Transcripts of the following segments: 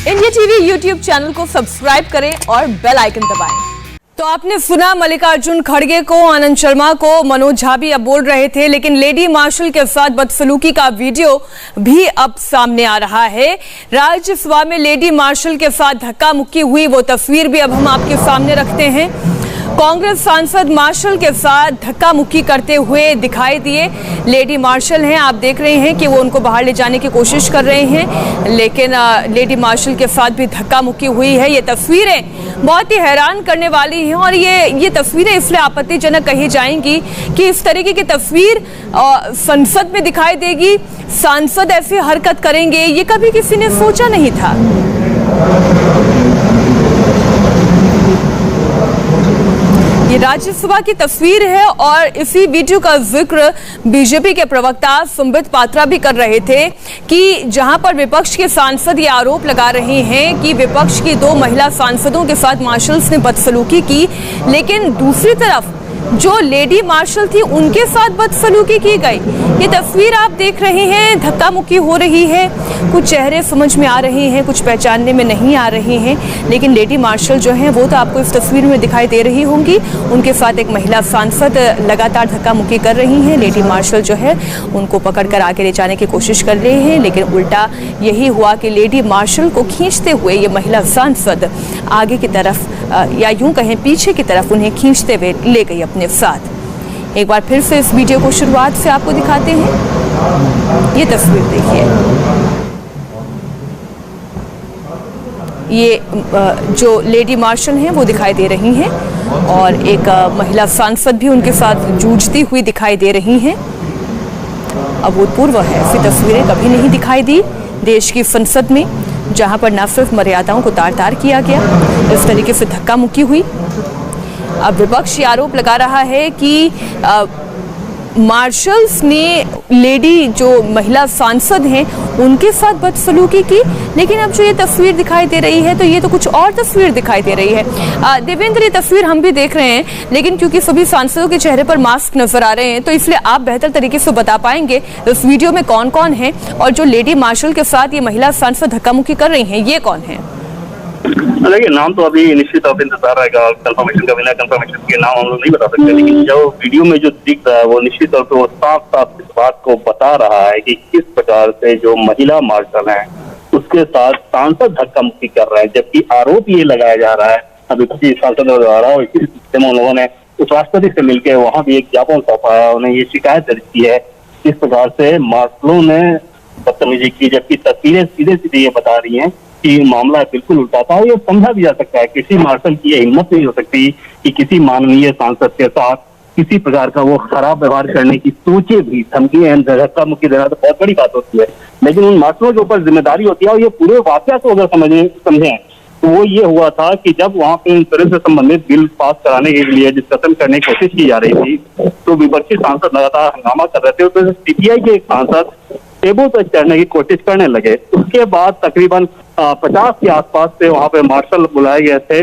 India TV YouTube channel को subscribe करें और बेल आइकन दबाएं। तो आपने सुना मल्लिकार्जुन खड़गे को, आनंद शर्मा को, मनोज झा भी अब बोल रहे थे, लेकिन लेडी मार्शल के साथ बदसलूकी का वीडियो भी अब सामने आ रहा है। राज्यसभा में लेडी मार्शल के साथ धक्का मुक्की हुई वो तस्वीर भी अब हम आपके सामने रखते हैं। कांग्रेस सांसद मार्शल के साथ धक्का मुक्की करते हुए दिखाई दिए। लेडी मार्शल हैं, आप देख रहे हैं कि वो उनको बाहर ले जाने की कोशिश कर रहे हैं, लेकिन लेडी मार्शल के साथ भी धक्का मुक्की हुई है। ये तस्वीरें बहुत ही हैरान करने वाली हैं और ये तस्वीरें इसलिए आपत्तिजनक कही जाएंगी कि इस तरीके की तस्वीर संसद में दिखाई देगी, सांसद ऐसी हरकत करेंगे, ये कभी किसी ने सोचा नहीं था। ये राज्यसभा की तस्वीर है और इसी वीडियो का जिक्र बीजेपी के प्रवक्ता संबित पात्रा भी कर रहे थे कि जहां पर विपक्ष के सांसद ये आरोप लगा रहे हैं कि विपक्ष की 2 महिला सांसदों के साथ मार्शल्स ने बदसलूकी की, लेकिन दूसरी तरफ जो लेडी मार्शल थी उनके साथ बदसलूकी की गई। ये तस्वीर आप देख रहे हैं, धक्का मुक्की हो रही है, कुछ चेहरे समझ में आ रहे हैं, कुछ पहचानने में नहीं आ रहे हैं, लेकिन लेडी मार्शल जो है वो तो आपको इस तस्वीर में दिखाई दे रही होंगी। उनके साथ एक महिला सांसद लगातार धक्का मुक्की कर रही हैं। लेडी मार्शल जो है उनको पकड़कर आगे ले जाने की कोशिश कर रहे हैं, लेकिन उल्टा यही हुआ कि लेडी मार्शल को खींचते हुए ये महिला सांसद आगे की तरफ या यूं कहें पीछे की तरफ उन्हें खींचते हुए ले गई अपने साथ। एक बार फिर से इस वीडियो को शुरुआत से आपको दिखाते हैं। ये तस्वीर देखिए, ये जो लेडी मार्शल हैं वो दिखाई दे रही हैं और एक महिला सांसद भी उनके साथ जूझती हुई दिखाई दे रही हैं। अभूतपूर्व है, ऐसी तस्वीरें कभी नहीं दिखाई दी देश की संसद में, जहां पर न सिर्फ मर्यादाओं को तार-तार किया गया, इस तरीके से धक्का मुक्की हुई। अब विपक्ष ये आरोप लगा रहा है कि मार्शल्स ने लेडी जो महिला सांसद हैं उनके साथ बदसलूकी की, लेकिन अब जो ये तस्वीर दिखाई दे रही है तो ये तो कुछ और तस्वीर दिखाई दे रही है। देवेंद्र, ये तस्वीर हम भी देख रहे हैं, लेकिन क्योंकि सभी सांसदों के चेहरे पर मास्क नजर आ रहे हैं तो इसलिए आप बेहतर तरीके से बता पाएंगे इस वीडियो में कौन कौन है और जो लेडी मार्शल के साथ ये महिला सांसद धक्का मुक्की कर रही हैं ये कौन है? देखिए, नाम तो अभी निश्चित तौर पर इंतजार रहेगा, कंफर्मेशन का बिना कंफर्मेशन के नाम हम लोग नहीं बता सकते, लेकिन जो वीडियो में जो दिख रहा है वो निश्चित तौर पर वो साफ साफ इस बात को बता रहा है कि किस प्रकार से जो महिला मार्शल है उसके साथ सांसद धक्का मुक्की कर रहे हैं, जबकि आरोप ये लगाया जा रहा है विपक्षी सांसदों द्वारा। और इसी सिलसिले में उन्होंने उपराष्ट्रपति से मिलकर वहां भी एक ज्ञापन सौंपा है, उन्हें ये शिकायत दर्ज की है किस प्रकार से मार्शलों ने बदतमीजी की, जबकि तस्वीरें सीधे सीधे ये बता रही है कि मामला बिल्कुल उल्टा था। ये समझा भी जा सकता है, किसी मार्शल की ये हिम्मत नहीं हो सकती कि किसी माननीय सांसद के साथ किसी प्रकार का वो खराब व्यवहार करने की सोचे भी, धमकी धक्का मुक्की देना तो बहुत बड़ी बात होती है, लेकिन उन मार्शलों के ऊपर जिम्मेदारी होती है। और ये पूरे वाकया को अगर समझें तो वो ये हुआ था कि जब वहां पे इंश्योरेंस से संबंधित बिल पास कराने के लिए डिस्कशन करने की कोशिश की जा रही थी तो विपक्षी सांसद लगातार हंगामा कर रहे थे, तो सीपीआई के एक सांसद टेबल पर चढ़ने की कोशिश करने लगे। उसके बाद तकरीबन 50 के आसपास से वहां पे मार्शल बुलाए गए थे,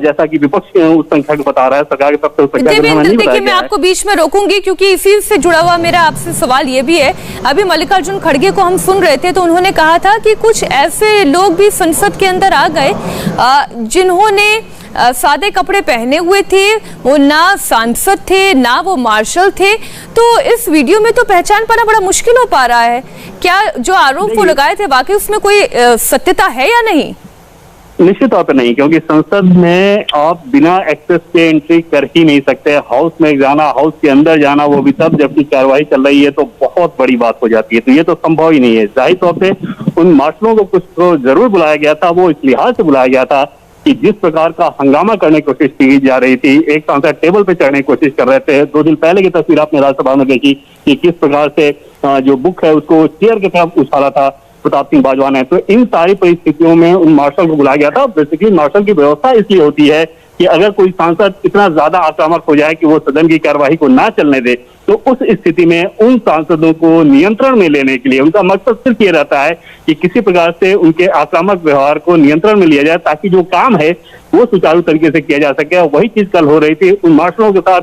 जैसा कि विपक्ष उस संख्या को बता रहा है, सरकार की तरफ से उस संख्या को नहीं बताया गया। मैं आपको बीच में रोकूंगी क्योंकि इसी से जुड़ा हुआ मेरा आपसे सवाल ये भी है। अभी मल्लिकार्जुन खड़गे को हम सुन रहे थे तो उन्होंने कहा था कि कुछ ऐसे लोग भी संसद के अंदर आ गए जिन्होंने सादे कपड़े पहने हुए थे, वो ना सांसद थे ना वो मार्शल थे, तो इस वीडियो में तो पहचान पाना बड़ा मुश्किल हो पा रहा है। क्या जो आरोप वो लगाए थे वाकई उसमें कोई सत्यता है या नहीं? निश्चित तौर पर नहीं, क्योंकि संसद में आप बिना एक्सेस के एंट्री कर ही नहीं सकते। हाउस में जाना, हाउस के अंदर जाना, वो भी तब जबकि कार्रवाई चल रही है, तो बहुत बड़ी बात हो जाती है। तो ये तो संभव ही नहीं है। जाहिर तौर पे उन मार्शलों को कुछ तो जरूर बुलाया गया था, वो इस लिहाज से बुलाया गया था कि जिस प्रकार का हंगामा करने की कोशिश की जा रही थी, एक सांसद टेबल पे चढ़ने की कोशिश कर रहे थे। 2 दिन पहले की तस्वीर आपने राज्यसभा में देखी कि किस प्रकार से जो बुक है उसको चेयर की तरफ उछाला था प्रताप सिंह बाजवा ने। तो इन सारी परिस्थितियों में उन मार्शल को बुलाया गया था। बेसिकली मार्शल की व्यवस्था इसलिए होती है कि अगर कोई सांसद इतना ज्यादा आक्रामक हो जाए कि वो सदन की कार्यवाही को ना चलने दे, तो उस स्थिति में उन सांसदों को नियंत्रण में लेने के लिए उनका मकसद सिर्फ ये रहता है कि किसी प्रकार से उनके आक्रामक व्यवहार को नियंत्रण में लिया जाए ताकि जो काम है वो सुचारू तरीके से किया जा सके। वही चीज कल हो रही थी, उन मार्शलों के साथ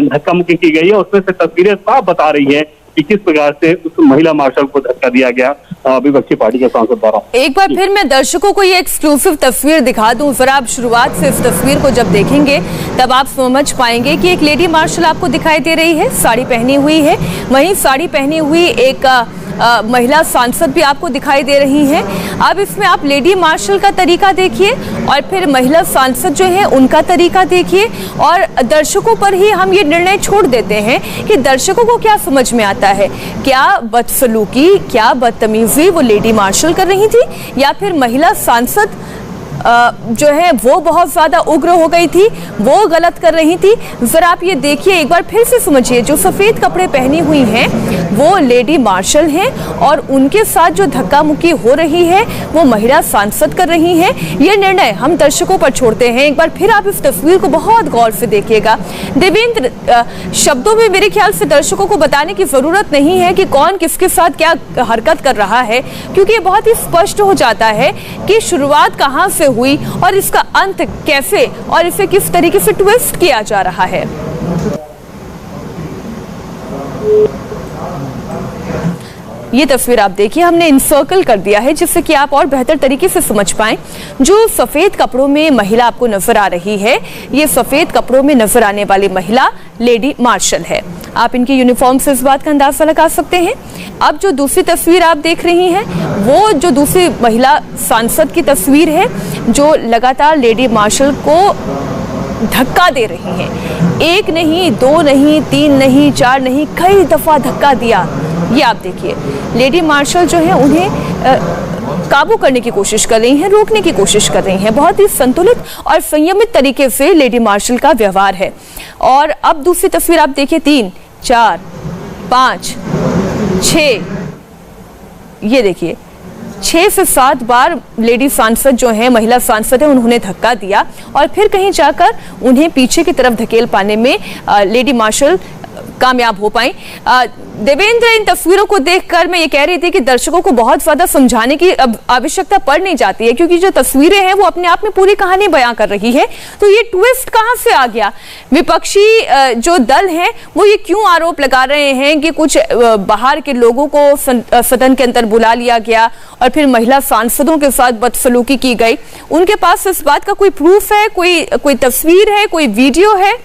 धक्का मुक्की की गई है। उसमें से तस्वीरें साफ बता रही है कि किस प्रकार से उस महिला मार्शल को धक्का दिया गया विपक्षी पार्टी के सांसद द्वारा। एक बार फिर मैं दर्शकों को ये एक्सक्लूसिव तस्वीर दिखा दूं, जरा आप शुरुआत से इस तस्वीर को जब देखेंगे तब आप समझ पाएंगे कि एक लेडी मार्शल आपको दिखाई दे रही है, साड़ी पहनी हुई है, वहीं साड़ी पहनी हुई एक महिला सांसद भी आपको दिखाई दे रही हैं। अब इसमें आप लेडी मार्शल का तरीका देखिए और फिर महिला सांसद जो है उनका तरीका देखिए, और दर्शकों पर ही हम ये निर्णय छोड़ देते हैं कि दर्शकों को क्या समझ में आता है, क्या बदसलूकी, क्या बदतमीजी वो लेडी मार्शल कर रही थी, या फिर महिला सांसद जो है वो बहुत ज्यादा उग्र हो गई थी, वो गलत कर रही थी। जरा आप ये देखिए, एक बार फिर से समझिए, जो सफेद कपड़े पहनी हुई हैं वो लेडी मार्शल हैं और उनके साथ जो धक्का मुक्की हो रही है वो महिला सांसद कर रही हैं। ये निर्णय हम दर्शकों पर छोड़ते हैं। एक बार फिर आप इस तस्वीर को बहुत गौर से देखिएगा। देवेंद्र, शब्दों में मेरे ख्याल से दर्शकों को बताने की जरूरत नहीं है कि कौन किसके साथ क्या हरकत कर रहा है, क्योंकि ये बहुत ही स्पष्ट हो जाता है कि शुरुआत कहां से हुई और इसका अंत कैसे और इसे किस तरीके से ट्विस्ट किया जा रहा है। ये तस्वीर आप देखिए, हमने इनसर्कल कर दिया है जिससे कि आप और बेहतर तरीके से समझ पाएं। जो सफेद कपड़ों में महिला आपको नजर आ रही है, ये सफेद कपड़ों में नजर आने वाली महिला लेडी मार्शल है। आप इनकी यूनिफॉर्म से इस बात का अंदाजा लगा सकते हैं। अब जो दूसरी तस्वीर आप देख रही हैं वो जो दूसरी महिला सांसद की तस्वीर है, जो लगातार लेडी मार्शल को धक्का दे रही हैं। एक नहीं, दो नहीं, तीन नहीं, चार नहीं, कई दफा धक्का दिया। ये आप देखिए, लेडी मार्शल जो है उन्हें काबू करने की कोशिश कर रही हैं, रोकने की कोशिश कर रही हैं। बहुत ही संतुलित और संयमित तरीके से लेडी मार्शल का व्यवहार है। और अब दूसरी तस्वीर आप देखिए, 3, 4, 5, 6, ये देखिए 6 से 7 बार लेडी सांसद जो है, महिला सांसद है, उन्होंने धक्का दिया और फिर कहीं जाकर उन्हें पीछे की तरफ धकेल पाने में लेडी मार्शल कामयाब हो पाई। देवेंद्र, इन तस्वीरों को देखकर मैं ये कह रही थी कि दर्शकों को बहुत ज्यादा समझाने की अब आवश्यकता पड़ नहीं जाती है, क्योंकि जो तस्वीरें हैं वो अपने आप में पूरी कहानी बयां कर रही है। तो ये ट्विस्ट कहां से आ गया? विपक्षी जो दल है वो ये क्यों आरोप लगा रहे हैं कि कुछ बाहर के लोगों को सदन के अंदर बुला लिया गया और फिर महिला सांसदों के साथ बदसलूकी की गई? उनके पास इस बात का कोई प्रूफ है, कोई तस्वीर है, कोई वीडियो है?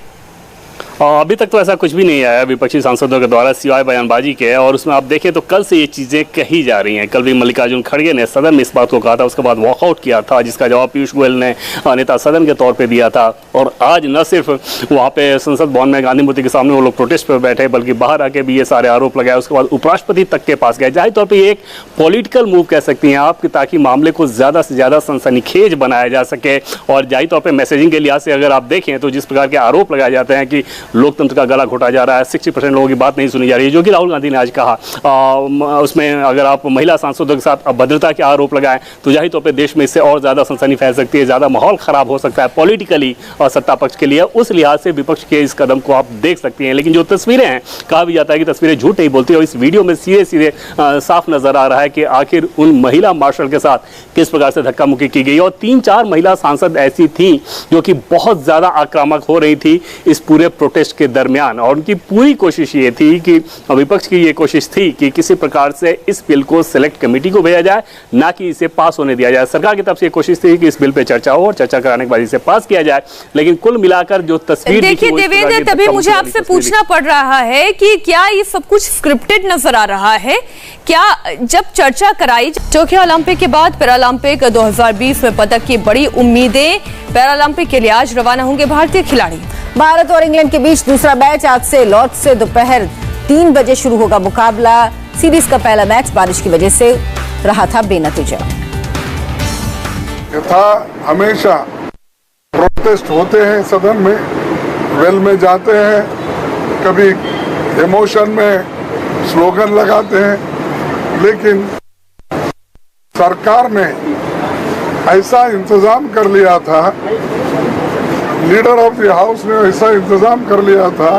अभी तक तो ऐसा कुछ भी नहीं आया विपक्षी सांसदों के द्वारा सिवाय बयानबाजी के। और उसमें आप देखें तो कल से ये चीज़ें कही जा रही हैं। कल भी मल्लिकार्जुन खड़गे ने सदन में इस बात को कहा था, उसके बाद वॉकआउट किया था, जिसका जवाब पीयूष गोयल ने नेता सदन के तौर पे दिया था। और आज न सिर्फ वहाँ पे संसद भवन में गांधी मूर्ति के सामने वो लोग प्रोटेस्ट पर बैठे, बल्कि बाहर आके भी ये सारे आरोप लगाए। उसके बाद उपराष्ट्रपति तक के पास गए। जाहिर तौर पर एक पॉलिटिकल मूव कह सकती हैं आप, ताकि मामले को ज़्यादा से ज़्यादा सनसनीखेज बनाया जा सके। और जाहिर तौर पर मैसेजिंग के लिहाज से अगर आप देखें तो जिस प्रकार के आरोप लगाए जाते हैं कि लोकतंत्र का गला घोटा जा रहा है, 60% लोगों की बात नहीं सुनी जा रही है, जो कि राहुल गांधी ने आज कहा, उसमें अगर आप महिला सांसदों के साथ अभद्रता के आरोप लगाएं तो जाहिर तौर पे देश में इससे और ज़्यादा सनसनी फैल सकती है, ज़्यादा माहौल ख़राब हो सकता है पॉलिटिकली और सत्ता पक्ष के लिए। उस लिहाज से विपक्ष के इस कदम को आप देख सकती हैं। लेकिन जो तस्वीरें हैं, कहा भी जाता है कि तस्वीरें झूठ नहीं बोलती, और इस वीडियो में सीधे सीधे साफ नजर आ रहा है कि आखिर उन महिला मार्शल के साथ किस प्रकार से धक्का मुक्की की गई। और 3-4 महिला सांसद ऐसी थी जो कि बहुत ज़्यादा आक्रामक हो रही थी इस पूरे प्रोटेस्ट के दरमियान। और उनकी पूरी कोशिश ये थी कि विपक्ष की ये कोशिश थी कि किसी प्रकार से इस बिल को सिलेक्ट कमेटी को भेजा जाए, ना कि इसे पास होने दिया जाए। सरकार की तरफ से ये कोशिश थी कि इस बिल पे चर्चा हो और चर्चा कराने के बाद इसे पास किया जाए। लेकिन कुल मिलाकर जो तस्वीर देखिए देवेंद्र, तभी मुझे आपसे पूछना पड़ रहा है कि क्या ये सब कुछ स्क्रिप्टेड नजर आ रहा है? क्या जब चर्चा कराई टोक्यो ओलंपिक के बाद पैरालंपिक 2020 में पदक की बड़ी उम्मीदें, पैरालंपिक के लिए आज रवाना होंगे भारतीय खिलाड़ी। भारत और इंग्लैंड के बीच दूसरा मैच आज से लॉर्ड्स से दोपहर 3 बजे शुरू होगा मुकाबला। सीरीज का पहला मैच बारिश की वजह से रहा था बेनतीजा। हमेशा प्रोटेस्ट होते हैं सदन में, वेल में जाते हैं, कभी इमोशन में स्लोगन लगाते हैं, लेकिन सरकार ने ऐसा इंतजाम कर लिया था, लीडर ऑफ द हाउस ने ऐसा इंतजाम कर लिया था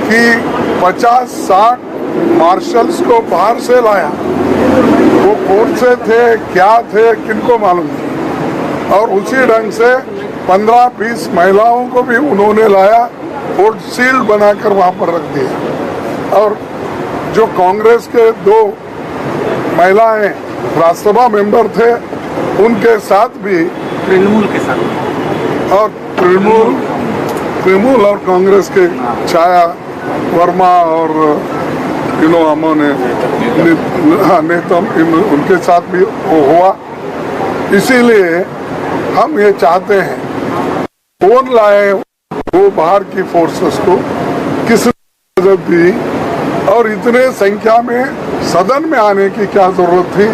कि 50-60 मार्शल्स को बाहर से लाया। वो कौन से थे, क्या थे, किनको मालूम थी। और उसी ढंग से 15-20 महिलाओं को भी उन्होंने लाया और सील बनाकर वहाँ पर रख दिया। और जो कांग्रेस के 2 महिलाएं राज्यसभा मेंबर थे उनके साथ भी तृणमूल के साथ और तृणमूल और कांग्रेस के छाया वर्मा और हमने नेता उनके साथ भी वो हुआ। इसीलिए हम ये चाहते हैं कौन लाए वो बाहर की फोर्सेस को, किसने इजाजत दी और इतने संख्या में सदन में आने की क्या जरूरत थी।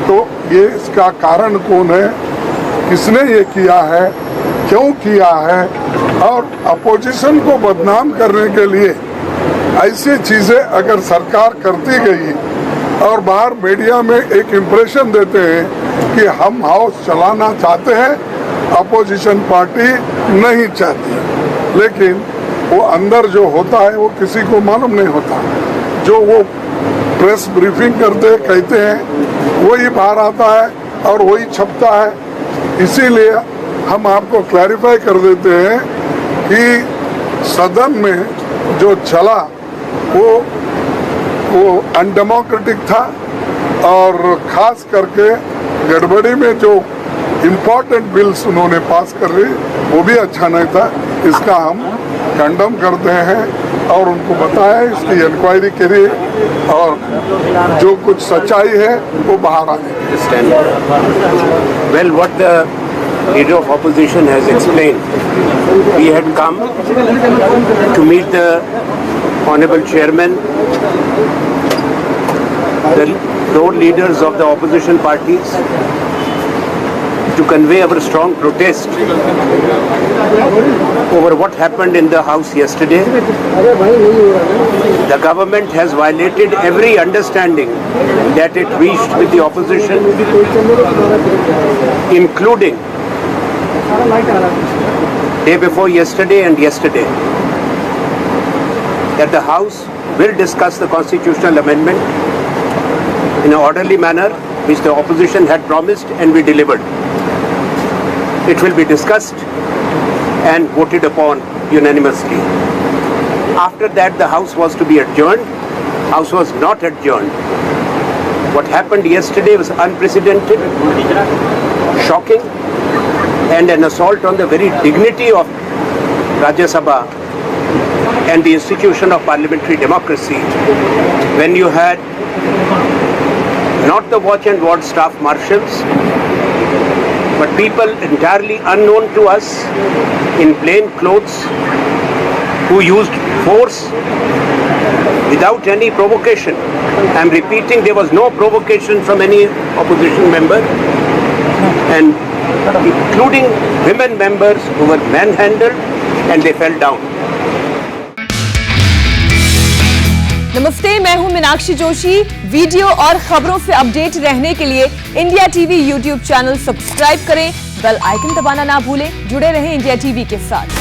तो ये इसका कारण कौन है, किसने ये किया है, क्यों किया है, और अपोजिशन को बदनाम करने के लिए ऐसी चीजें अगर सरकार करती गई और बाहर मीडिया में एक इम्प्रेशन देते हैं कि हम हाउस चलाना चाहते हैं, अपोजिशन पार्टी नहीं चाहती, लेकिन वो अंदर जो होता है वो किसी को मालूम नहीं होता। जो वो प्रेस ब्रीफिंग करते कहते हैं वही बाहर आता है और वही छपता है। इसीलिए हम आपको क्लैरिफाई कर देते हैं कि सदन में जो चला वो अनडेमोक्रेटिक था और खास करके गड़बड़ी में जो इम्पोर्टेंट बिल्स उन्होंने पास कर ली वो भी अच्छा नहीं था। इसका हम कंडम करते हैं और उनको बताया इसकी इंक्वायरी करिए और जो कुछ सच्चाई है वो बाहर आए। Well, what the leader of opposition has explained, we had come to meet the honorable chairman, the floor leaders of the opposition parties, to convey our strong protest over what happened in the house yesterday. The government has violated every understanding that it reached with the opposition, including day before yesterday and yesterday, that the House will discuss the constitutional amendment in an orderly manner, which the opposition had promised and we delivered. It will be discussed and voted upon unanimously. After that, the House was to be adjourned. House was not adjourned. What happened yesterday was unprecedented, shocking, and an assault on the very dignity of Rajya Sabha and the institution of parliamentary democracy, when you had not the watch and ward staff marshals, but people entirely unknown to us in plain clothes who used force without any provocation. I am repeating, there was no provocation from any opposition member, and including women members who were manhandled and they fell down. नमस्ते, मैं हूं Meenakshi Joshi. Video और खबरों से update रहने के लिए India TV YouTube channel subscribe करें, बेल आइकन दबाना ना भूलें। जुड़े रहें इंडिया टीवी के साथ।